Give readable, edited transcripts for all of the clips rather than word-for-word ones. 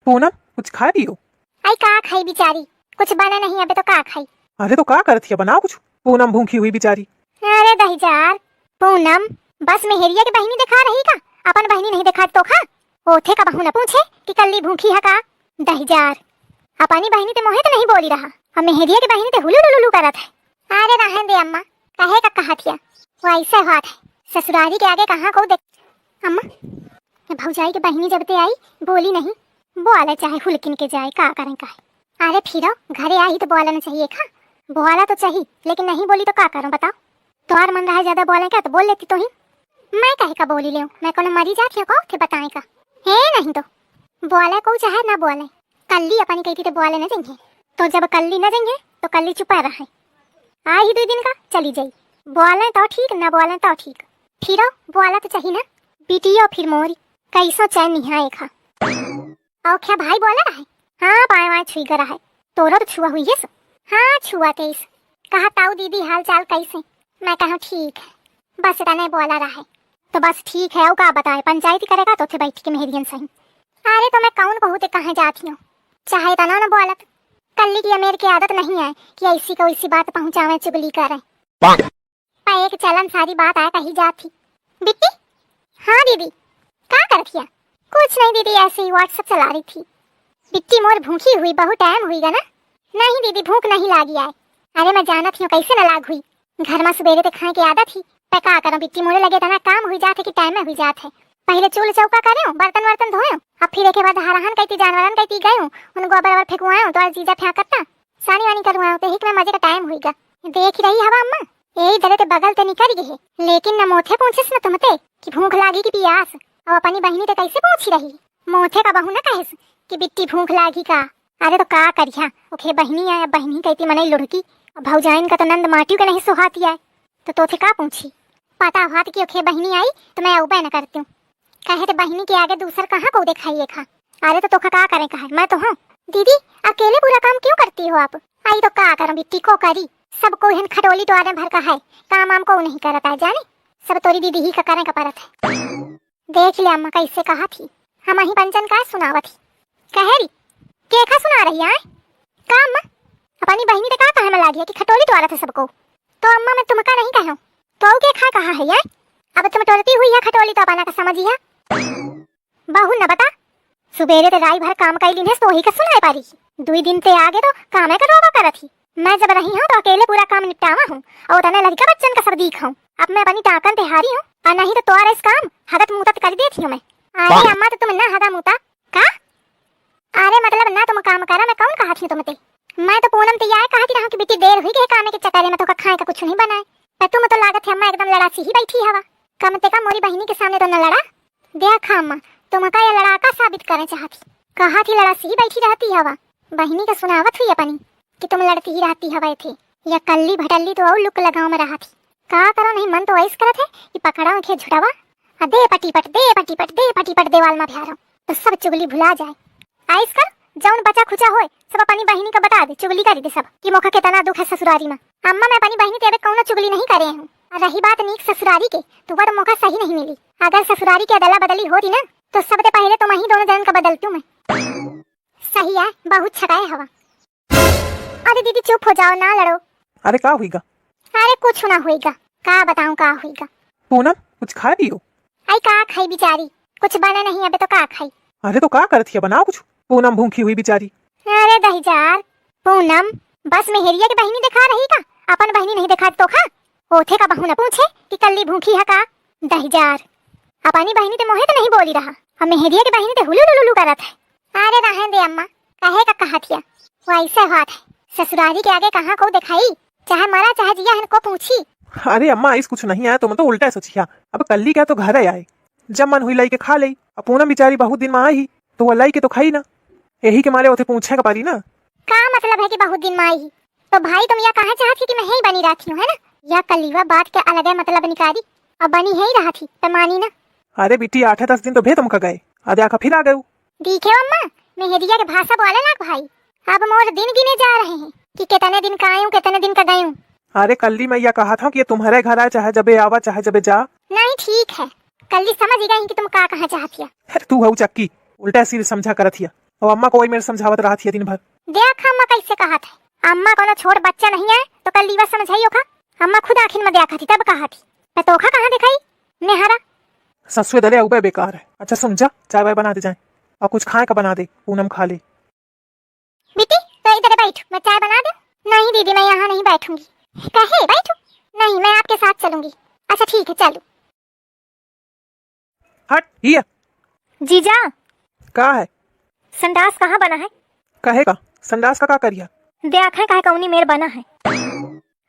पूनम कुछ खा रही हो? आई का खाई बिचारी, कुछ बना नहीं अबे तो का खाई। अरे तो का करत है, बनाओ कुछ। पूनम भूखी हुई बिचारी। अरे दहीजार पूनम बस मेहरिया की बहनी दिखा रही का, अपन बहनी नहीं दिखा तो खा। ओथे का बहू न पूछे कि कल्ली भूखी है का। दहीजार अपनी बहनी ते मोहे तो नहीं बोली रहा, अब मेहरिया की बहनी ते हुलू लुलू करत है। अरे रहन दे अम्मा, कहे का कहतिया वो ऐसे बात है, ससुरारी के आगे कहाँ को देख। अम्मा भौजाई के बहनी जब ते आई बोली नहीं, बोला चाहे हुलकिन के जाए का करें का। अरे फिरो घरे आई तो बोलना चाहिए खा, बोला तो चाहिए लेकिन नहीं बोली तो का करूं बताओ। तुम्हार मन रहा ज्यादा बोले क्या तो बोल लेती तो ही, मैं कहे का बोली ले, मैं कौन मरी जाती हूँ कहो थे बताए का है। नहीं तो बोले को चाहे ना बोले, कल्ली अपनी कहती तो बोले न देंगे, तो जब कल्ली न देंगे तो कल्ली चुपा रहे। आ ही 2 दिन का चली जाई, बोले तो ठीक ना बोले तो ठीक, फिरो बोला तो चाहिए ना। बिटियो फिर मोरी कैसो चैन नहीं आए खा। और क्या भाई बोला रहा है? हाँ पाए वहाँ छुई करा है, तोरा तो छुआ हुई है सो। हाँ छुआ तेईस, कहा ताऊ दीदी हाल चाल कैसे, मैं कहा ठीक है, बस तने बोला रहा है तो बस ठीक है। और का बताए पंचायती करेगा तो थे बैठ के मेहरियन सही। अरे तो मैं कौन कहूँ कहाँ जाती हूँ, चाहे तना न बोलत, कल्ली की अमेर की आदत नहीं है कि ऐसी को ऐसी बात पहुँचावे चुगली करे। पर एक चलन सारी बात आए कही जाती। बिट्टी हाँ दीदी क्या करती? कुछ नहीं दीदी, ऐसे ही व्हाट्सएप चला रही थी। बिट्टी मोर भूखी हुई बहुत टाइम हुई ना। नहीं दीदी भूख नहीं लागी आए। अरे मैं जानत हूँ कैसे न लाग हुई, घर में सुबेरे तो खाए की आदत थी, पे का करूं बिट्टी मोरे लगे तना काम हुई जाते कि टाइम में हुई जात है। पहले चूल चौका करे, बर्तन वर्तन धोए, अब फिर एक बाद हराहन कहती जानवरन कहती गए उन गोबर वर फेंकवाए तो जीजा फेंकता सानी वानी करवाए तो एक में मजे का टाइम हुईगा। देख रही हवा अम्मा यही दरे ते बगल ते निकल गए, लेकिन न मोथे पूछिस न तुमते कि भूख लागी कि प्यास, और अपनी बहनी तो कैसे पूछी रही। मोथे का बहू न कहेस कि बिट्टी भूख लागी का। अरे तो का करिया, ओखे बहनी आया बहनी कहती मनई लुढ़की, भौजाइन का तो नंद माटी का नहीं सुहाती है, तो तोथे का पूछी। पता हाथ की ओखे बहनी आई तो मैं उबे न करती हूँ, कहे तो बहनी के आगे दूसर कहाँ को दिखाइए खा। अरे तो तोखा का करे कहा, मैं तो हूँ। दीदी अकेले पूरा काम क्यों करती हो आप? आई तो का करूँ बिट्टी को करी, सबको हिन खटोली तो आने भर का है, काम आम को नहीं करता है जाने, सब तोरी दीदी ही का करे का परत है। देख ले अम्मा कैसे कहा थी, हम ही पंचन का सुनावा थी। कहेरी केखा सुना रही है का अम्मा? अपनी बहनी ने का कहा में लागी कि खटोली तो आ रहा था सबको, तो अम्मा मैं तुमका नहीं कहूँ तो के खा कहा है यार। अब तुम टोरती हुई है खटोली तो अपना का समझी है। बहू न बता सुबेरे ते राई भर काम कई लिने तो ही का सुनाए पारी, 2 दिन ते आगे तो काम है करवा करा थी। मैं जब रही हूँ तो अकेले पूरा काम निपटावा हूँ और तने लड़का बच्चन का सब दिखाऊं। अब मैं अपनी टाकन ते हारी हूँ और नहीं तो तोरा इस काम हदत मुतत कर देती हूँ मैं। अरे अम्मा तो तुम ना हदा मुता का? अरे मतलब ना तुम काम करा, मैं कौन कहा थी तुमते? मैं तो पूनम ते यार कहती रहा कि बेटी देर हुई गई काम के चक्कर में तो खाए का कुछ नहीं बनाए, पर तुम तो लागत है अम्मा एकदम लड़ा सी ही बैठी हवा। कम ते का मोरी बहनी के सामने तो न लड़ा, देखा अम्मा तुम का ये लड़ाका साबित करना चाहती, कहा थी लड़ा सी ही बैठी रहती हवा। बहनी का सुनावत हुई अपनी कि तुम लड़ती ही रहती हवा थे, या कल्ली भटल्ली तो और लुक लगाओ में रहा थी। का करो नहीं मन तो ऐस करत है कि पकड़ा खे झुटावा दे पटीपट दे पटीपट दे पटीपट देवाल में भ्यारो तो सब चुगली भुला जाए। ऐस कर जौन बचा खुचा होए सब अपनी बहनी का बता दे, चुगली कर दे सब कि मोखा के तना दुख है ससुरारी में। अम्मा मैं अपनी बहनी तेरे कौन चुगली नहीं करे हूँ। रही बात नीक ससुरारी के तो वह मौका सही नहीं मिली, अगर ससुरारी की अदला बदली होती ना तो सबसे पहले तो वही दोनों जन का बदलती हूँ मैं। सही है बहुत छकाए हवा। अरे दीदी चुप हो जाओ ना लड़ो। अरे का हुईगा? अरे कुछ ना हुईगा, का बताऊं का हुईगा। पूनम कुछ खा रही हो? आई का खाई बिचारी, कुछ बना नहीं अबे तो का खाई। अरे तो का करत है, बनाओ कुछ। पूनम भूखी हुई बिचारी। अरे दहीजार पूनम बस मेहरिया की बहनी दिखा रही का, अपन बहनी नहीं दिखा तो खा। ओथे का बहू न पूछे कि कल्ली भूखी है का। दहीजार अपनी बहनी ते मोहे तो नहीं बोली रहा, अब मेहरिया की बहनी ते हुलू लुलू करत है। अरे रहन दे अम्मा, कहे का कहतिया वो ऐसे बात है, ससुरारी के आगे कहाँ को दिखाई, चाहे मरा चाहे जिया है को पूछी। अरे अम्मा इस कुछ नहीं आया, तुम तो उल्टा सोचिया। अब कल्ली क्या तो घर आए, जब मन हुई लाई के खा ली। अब पूनम बिचारी बहुत दिन में आई ही तो वो लाई के तो खाई ना, यही के मारे उसे पूछे का पारी ना। का मतलब है कि बहुत दिन में आई ही तो भाई तुम यह कहा चाहती कि मैं ही बनी रहती हूँ है ना, या कलीवा बात के अलग है मतलब निकाली, अब बनी है ही रहा थी तो मानी ना। अरे बेटी 8-10 दिन तो भे तुम का गए, आधे आका फिर आ गए। देखे अम्मा मेहरिया के भाषा बोले ना भाई, अब मोर दिन गिने जा रहे हैं कि कितने दिन का आयूं कितने दिन का गयूं। अरे कल्ली मैं यह कहा था कि तुम्हारे घर आए चाहे जबे आवा चाहे जबे जा। नहीं ठीक है कल्ली समझ गई कि तुम का कहा चाहती है। अरे तू हऊ चक्की उल्टा सिर समझा करत हिया, और अम्मा को वही मेरे समझावत रहा थी दिन भर। देख अम्मा कैसे कहा था, अम्मा कोनो छोट बच्चा नहीं है तो कल लीवा समझाइयो खा। अम्मा खुद आखिर में देखा थी तब कहा थी, मैं तोखा कहाँ दिखाई नेहारा। ससुए दले उबे बेकार है। अच्छा सुन जा, चाय वाय बना दे जाए और कुछ खाए का बना दे, पूनम खा ले। बेटी तो इधर बैठ, मैं चाय बना दूं। नहीं दीदी मैं यहाँ नहीं बैठूंगी। कहे बैठू? नहीं मैं आपके साथ चलूंगी। अच्छा ठीक है चलो। हट हिया। जीजा का है? संडास कहाँ बना है? कहेगा संडास का करिया? देखें काहे कौनी मेर बना है।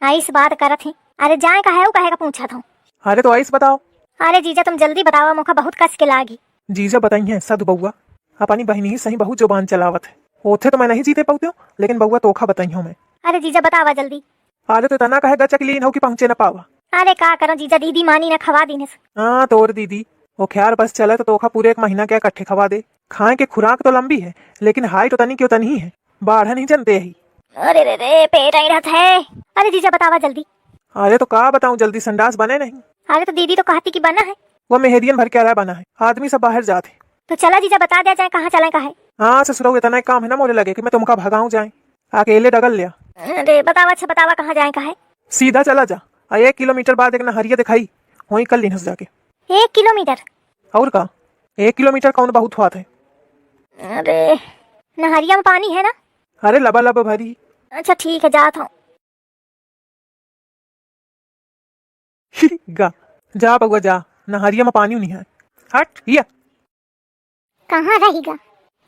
आइस बात करत ही। अरे जाए का है वो कहेगा पूछा था। अरे तो आइस बताओ। अरे जीजा तुम जल्दी बताओ, मौका बहुत कस के लागी। जीजा बताई है सद बउआ, अपनी बहनी ही सही बहुत जुबान चलावत है। ओथे तो मैं नहीं जीते पाऊते हूँ, लेकिन बउआ तोखा बताई हूँ मैं। अरे जीजा बतावा जल्दी। अरे तो तना कहे गचा लीन हो कि पहुंचे न पावा। अरे का करो जीजा, दीदी मानी न खवा दीने से। हाँ तोर दीदी वो ख्याल बस चले तो तोखा पूरे 1 महीना क्या इकट्ठे खवा दे। खाए के खुराक तो लंबी है, लेकिन हाइट तो तनी क्यों तनी है, बाढ़ नहीं जनते ही। अरे रे रे पेट आई रहत है। अरे जीजा बतावा जल्दी। अरे तो का बताऊं जल्दी, संडास बने नहीं। अरे तो दीदी तो कहती कि बना है। वो मेहदियन भर के आ रहा बना है, आदमी सब बाहर जाते। तो चला जीजा बता दिया जाए कहाँ चले का है। हाँ ससुरो इतना एक काम है ना, मोरे लगे कि मैं तुमका भगाऊं जाए, अकेले डगल लिया। अरे बतावा, अच्छा बतावा कहाँ जाए का है। सीधा चला जा, 1 किलोमीटर बाद एक नहरिया दिखाई, वहीं कल लिनस जाके। 1 किलोमीटर? और का 1 किलोमीटर कौन बहुत हुआ है। अरे नहरिया में पानी है ना? अरे लबा लब भरी। अच्छा ठीक है जाता हूँ। गा जा बउआ जा, नहरिया में पानी नहीं है। हट हिया। कहाँ रहेगा?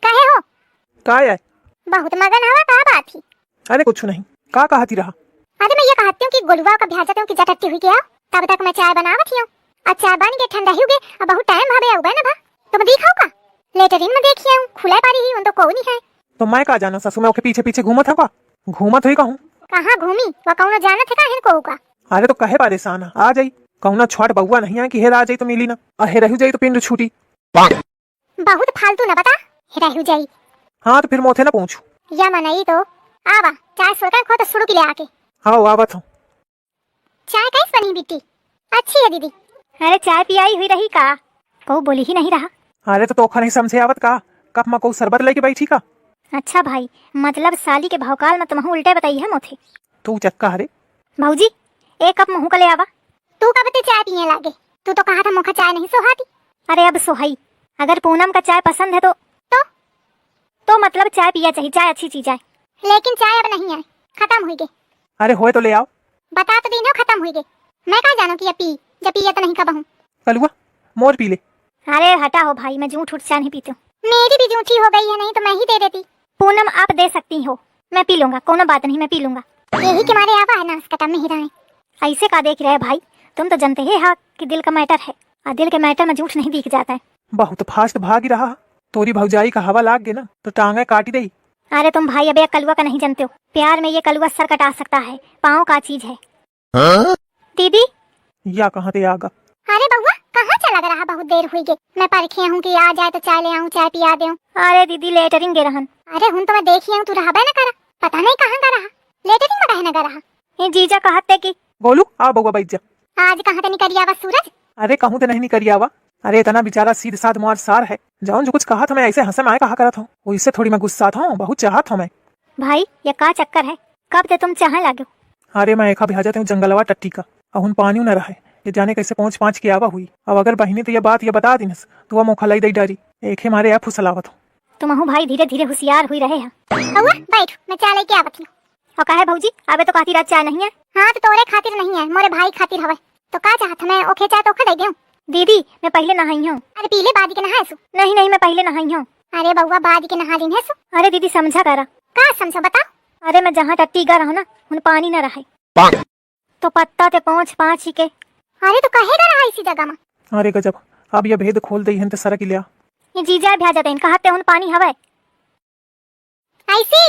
कहे हो? का है? बहुत मगन हवा, का बात थी? अरे कुछ नहीं, का कहती रहा? अरे मैं ये कहती हूँ कि गोलुआ का भेजते हूँ कि जटट्टी हुई गया, तब तक मैं चाय बनावत हूँ। आज चाय बन के ठंडा ही गए, अब बहुत टाइम भावे आउबे ना भा। तुम दिखाओ का? लेटरिन में देखिए हूँ, खुला पारी ही उन तो कोई नहीं है। तो मैं का जाना, ससु मैं ओके पीछे पीछे घूमत हवा, घूमत हुई कहूँ। कहाँ घूमी व कौनो जानत है काहे को का? अरे तो कहे परेशान आ जाई, कहूँ छोट बउआ नहीं है कि हेरा आ जाई तो मिली ना, अहे रहू जाई तो पिंड छूटी। बहुत फालतू न बता, रहू जाई। हाँ तो फिर मोथे ना पूछू। या मनई तो आवा, चाय सोकर खो तो शुरू के ले आके। हाँ आवत हूँ। चाय कैसे बनी बेटी? अच्छी है दीदी। अरे चाय पियाई हुई रही का? को बोली ही नहीं रहा। अरे तो तोखा नहीं समझे आवत का, कप में को शरबत लेके बैठी का। अच्छा भाई, मतलब साली के भौकाल में तुम उल्टे बताई है मोथे। तू चक्का हरे भाऊजी 1 कप मुँह का ले आवा। तू कब ते चाय पिए लागे? तू तो कहा था मुखा चाय नहीं सोहाती। अरे अब सोहाई, अगर पूनम का चाय पसंद है तो मतलब चाय पिया चाहिए, चाय अच्छी चीज है। लेकिन चाय अब नहीं है, खत्म हुई गई। अरे होए तो ले आओ। बता तो दीनो खत्म हुई गई, मैं कहाँ जानू कि पी, जब पिया तो नहीं कब हूँ। कलुआ मोर पी ले। अरे हटा हो भाई, मैं जूठ उठ चाय नहीं पीती हूँ। मेरी भी जूठी हो गई है, नहीं तो मैं ही दे देती। पूनम आप दे सकती हो, मैं पी लूंगा, कोनो बात नहीं, मैं पी लूंगा। यही के मारे आवा है ना कटम में ही। ऐसे का देख रहे भाई, तुम तो जानते ही हाँ कि दिल का मैटर है, और दिल के मैटर में झूठ नहीं दिख जाता है। बहुत फास्ट भाग ही रहा, तोरी भौजाई का हवा लाग गए ना तो टांगे काटी दई। अरे तुम भाई अब एक कलुआ का नहीं जानते हो, प्यार में ये कलुआ सर कटा सकता है, पाँव का चीज है। दीदी या कहाँ ते आगा। अरे बउआ कहाँ चला रहा? बहुत देर हुई गई, मैं परखी हूँ कि आ जाए तो चाय ले आऊँ, चाय पिया दे। अरे दीदी लेटरिंग गे रहन। अरे हूँ तो मैं देखी हूँ, तू रहा ना करा, पता नहीं कहाँ का रहा, लेटरिंग में कहने का रहा। ये जीजा कहते कि गोलू आ बउआ बैठ जा। आज कहाँ ते निकली आवा सूरज? अरे कहूँ तो नहीं निकली आवा। अरे इतना बेचारा सीध साध मुआर सार है, जाऊन जो कुछ कहा था मैं ऐसे हंसे में कहा करत हूँ, उससे थोड़ी मैं गुस्सा था, बहुत चाहत हूँ मैं। भाई ये का चक्कर है, कब से तुम चाहे लागे? अरे मैं एक भेजा हूँ जंगलवा टट्टी का, अहुन पानी न रहे, ये जाने कैसे पहुँच के आवा हुई। अब अगर बहनी तो ये बात ये बता दी तो वह मुखा लाई दई डरी, एक ही मारे फुसलावत हूँ। तुम भाई धीरे धीरे होशियार हुई रहे हैं। बैठ मैं चाय लेके आवत हूँ। और कहे भौजी अबे तो खातिर आज चाय नहीं है? हाँ तो तोरे खातिर नहीं है, मोरे भाई खातिर हवे। तो का चाहत मैं ओखे चाय तो ओखे दे दूं? दीदी मैं पहले नहाई हूँ। अरे पीले बाद के नहाए सु? नहीं नहीं मैं पहले नहाई हूँ। अरे बउआ बाद के नहा लीन है सु? अरे दीदी समझा करा। का समझा बता? अरे मैं जहाँ टट्टी गा रहा ना उन पानी न रहे तो पत्ता ते पहुँच पाँच ही के। अरे तो कहेगा रहा इसी जगह में? अरे गजब, अब ये भेद खोल दई हन ते सरक लिया। ये जीजा भ्या जाते कहते उन पानी हवे ऐसी